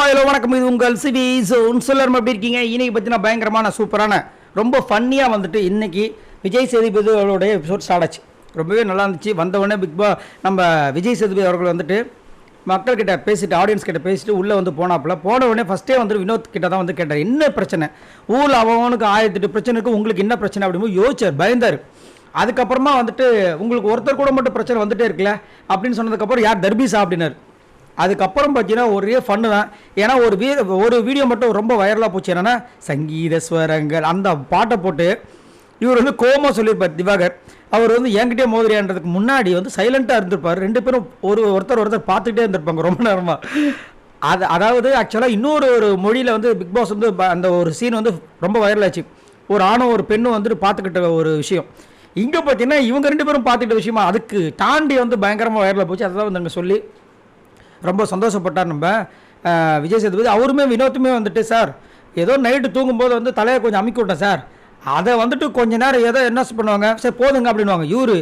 Hello வணக்கம், இது உங்கள் சிவி சொல்லர் எப்படி இருக்கீங்க? இன்னைக்கு பார்த்தீங்கன்னா பயங்கரமான சூப்பரான ரொம்ப ஃபன்னியாக வந்துட்டு இன்னைக்கு விஜய் சேதுபதி அவருடைய எபிசோட் ஸ்டார்ட் ஆச்சு. ரொம்பவே நல்லா இருந்துச்சு. வந்தவொடனே நம்ம விஜய் சேதுபதி அவர்கள் வந்துட்டு மக்கள்கிட்ட பேசிட்டு ஆடியன்ஸ் கிட்ட பேசிட்டு உள்ளே வந்து போன உடனே ஃபஸ்ட்டே வந்துட்டு வினோத் கிட்ட தான் வந்து கேட்டார், என்ன பிரச்சனை ஊரில் அவனுக்கு 1008 பிரச்சனை இருக்குது, உங்களுக்கு என்ன பிரச்சனை அப்படின்னு யோசிச்சார், பயந்தார். அதுக்கப்புறமா வந்துட்டு உங்களுக்கு ஒருத்தர் கூட மட்டும் பிரச்சனை வந்துட்டே இருக்குல்ல அப்படின்னு சொன்னதுக்கப்புறம் யார் தர்பீஸா அப்படின்னாரு. அதுக்கப்புறம் பார்த்தீங்கன்னா ஒரே ஃபன்னு தான். ஏன்னா ஒரு வீடியோ மட்டும் ரொம்ப வைரலாக போச்சு. என்னென்னா சங்கீத ஸ்வரங்கள் அந்த பாட்டை போட்டு இவர் வந்து கோமா சொல்லியிருப்பார் திவாகர். அவர் வந்து என்கிட்டே மோதிரியான்றதுக்கு முன்னாடி வந்து சைலண்ட்டாக இருந்திருப்பார். ரெண்டு பேரும் ஒருத்தர் பார்த்துக்கிட்டே இருந்திருப்பாங்க ரொம்ப நேரமாக. அதாவது ஆக்சுவலாக இன்னொரு மொழியில் வந்து பிக் பாஸ் வந்து அந்த ஒரு சீன் வந்து ரொம்ப வைரலாச்சு. ஒரு ஆணும் ஒரு பெண்ணும் வந்துட்டு பார்த்துக்கிட்ட ஒரு விஷயம். இங்கே பார்த்தீங்கன்னா இவங்க ரெண்டு பேரும் பார்த்துக்கிட்ட விஷயமா அதுக்கு தாண்டி வந்து பயங்கரமாக வைரலாக போச்சு. அதை தான் வந்து அங்கே சொல்லி ரொம்ப சந்தோஷப்பட்டார் நம்ம விஜய் சேதுபதி. அவருமே வினோத்துமே வந்துட்டு, சார் ஏதோ நைட்டு தூங்கும்போது வந்து தலையை கொஞ்சம் அமுக்கி விட்டேன் சார், அதை வந்துட்டு கொஞ்ச நேரம் ஏதோ என்ன பண்ணுவாங்க, சரி போதுங்க அப்படின்வாங்க. இவரு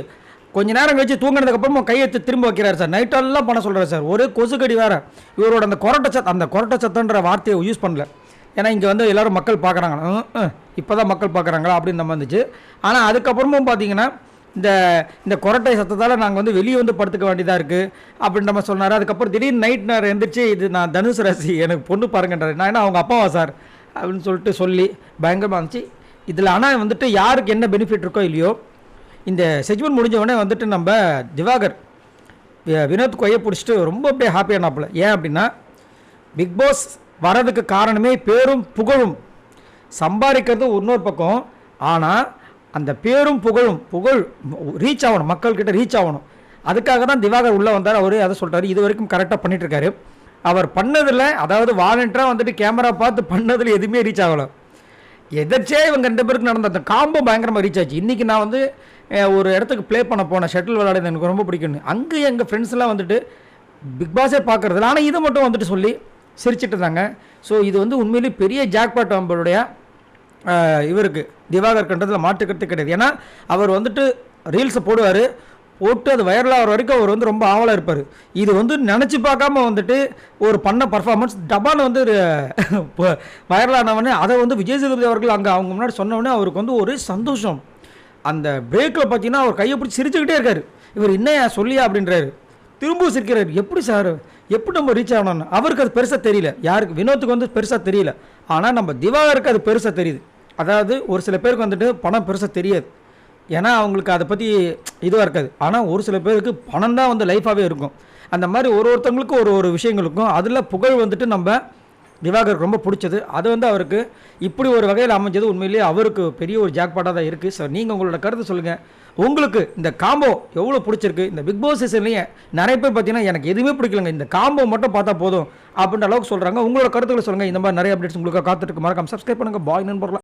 கொஞ்ச நேரம் கழிச்சு தூங்கினதுக்கப்புறமா கையை திரும்ப வைக்கிறார் சார், நைட்டெல்லாம் பண்ண சொல்கிறார் சார். ஒரு கொசுக்கடி வேறு. இவரோட அந்த கொரட்டை சத்தன்ற வார்த்தையை யூஸ் பண்ணல. ஏன்னா இங்கே வந்து எல்லோரும் மக்கள் பார்க்குறாங்க, இப்போ தான் மக்கள் பார்க்குறாங்களா அப்படின்னு நம்ம இருந்துச்சு. ஆனால் அதுக்கப்புறமும் பார்த்தீங்கன்னா இந்த கொரட்டை சத்தத்தால் நாங்கள் வந்து வெளியே வந்து படுத்துக்க வேண்டியதாக இருக்குது அப்படின்ற மாதிரி சொன்னார். அதுக்கப்புறம் திடீர்னு நைட் நேரம் எழுந்திரிச்சு, இது நான் தனுசு ராசி எனக்கு பொண்ணு பாருங்கன்றார். நான் என்ன அவங்க அப்பாவா சார் அப்படின்னு சொல்லிட்டு சொல்லி பயங்கரமாக இருந்துச்சு. இதில் ஆனால் வந்துட்டு யாருக்கு என்ன பெனிஃபிட் இருக்கோ இல்லையோ, இந்த செக்மெண்ட் முடிஞ்சவொடனே வந்துட்டு நம்ம திவாகர் வினோத் கொய்யை பிடிச்சிட்டு ரொம்ப அப்படியே ஹாப்பியானாப்புல. ஏன் அப்படின்னா பிக் பாஸ் வரதுக்கு காரணமே பேரும் புகழும். சம்பாதிக்கிறது இன்னொரு பக்கம், ஆனால் அந்த பேரும் புகழ் ரீச் ஆகணும், மக்கள்கிட்ட ரீச் ஆகணும். அதுக்காக தான் திவாகர் உள்ளே வந்தார். அவர் அதை சொல்கிறார், இது வரைக்கும் கரெக்டாக பண்ணிகிட்ருக்காரு. அவர் பண்ணதில், அதாவது வாலண்டியராக வந்துட்டு கேமரா பார்த்து பண்ணதில் எதுவுமே ரீச் ஆகலை. எதர்ச்சியே இவங்க ரெண்டு பேருக்கு நடந்த அந்த காம்போ பயங்கரமாக ரீச் ஆச்சு. இன்றைக்கி நான் வந்து ஒரு இடத்துக்கு ப்ளே பண்ண போனேன், ஷட்டில் விளையாடுறது எனக்கு ரொம்ப பிடிக்கும்னு. அங்கே எங்கள் ஃப்ரெண்ட்ஸ்லாம் வந்துட்டு பிக் பாஸே பார்க்குறதில்ல, ஆனால் இதை மட்டும் வந்துட்டு சொல்லி சிரிச்சிட்டு இருந்தாங்க. ஸோ இது வந்து உண்மையிலேயே பெரிய ஜாக்பாட் நம்மளுடைய இவருக்கு திவாகர்ன்றதில் மாற்றுக்கிறது கிடையாது. ஏன்னா அவர் வந்துட்டு ரீல்ஸை போட்டு அது வைரலாகிற வரைக்கும் அவர் வந்து ரொம்ப ஆவலாக இருப்பார். இது வந்து நினச்சி பார்க்காம வந்துட்டு ஒரு பண்ண பர்ஃபார்மன்ஸ் டபான்னு வந்து வைரலானவொடனே அதை வந்து விஜய் சேதுபதி அவர்கள் அங்கே அவங்க முன்னாடி சொன்னோடனே அவருக்கு வந்து ஒரு சந்தோஷம். அந்த பிரேக்கில் பார்த்தீங்கன்னா அவர் கையை பிடிச்சி சிரிச்சுக்கிட்டே இருக்கார். இவர் என்னையா சொல்லியா அப்படின்றாரு. திரும்பவும் சிரிக்கிறார். எப்படி சார், எப்படி நம்ம ரீச் ஆகணும்னு அவருக்கு அது பெருசாக தெரியல. யாருக்கு, வினோத்துக்கு வந்து பெருசாக தெரியல. ஆனால் நம்ம திவாகருக்கு அது பெருசாக தெரியுது. அதாவது ஒரு சில பேருக்கு வந்துட்டு பணம் பெருசாக தெரியாது, ஏன்னா அவங்களுக்கு அதை பற்றி இதுவாக இருக்காது. ஆனால் ஒரு சில பேருக்கு பணம் தான் வந்து லைஃபாகவே இருக்கும். அந்த மாதிரி ஒருத்தவங்களுக்கும் ஒரு விஷயங்களுக்கும் அதில் புகழ் வந்துட்டு நம்ம திவாகருக்கு ரொம்ப பிடிச்சது. அது வந்து அவருக்கு இப்படி ஒரு வகையில் அமைஞ்சது உண்மையிலேயே அவருக்கு பெரிய ஒரு ஜாக்பாட்டாக தான் இருக்குது. ஸோ நீங்கள் உங்களோட கருத்து சொல்லுங்கள். உங்களுக்கு இந்த காம்போ எவ்வளோ பிடிச்சிருக்கு? இந்த பிக் பாஸ் சீசன்லேயே நிறைய பேர் பார்த்தீங்கன்னா எனக்கு எதுவுமே பிடிக்கலங்க, இந்த காம்போ மட்டும் பார்த்தா போதும் அப்படின்ற அளவுக்கு சொல்கிறாங்க. உங்களோட கருத்துக்களை சொல்லுங்கள். இந்த மாதிரி நிறைய அப்டேட்ஸ் உங்களுக்கு காத்துட்டு மறக்காம சப்ஸ்கிரைப் பண்ணுங்கள். பாய் நண்பர்களா.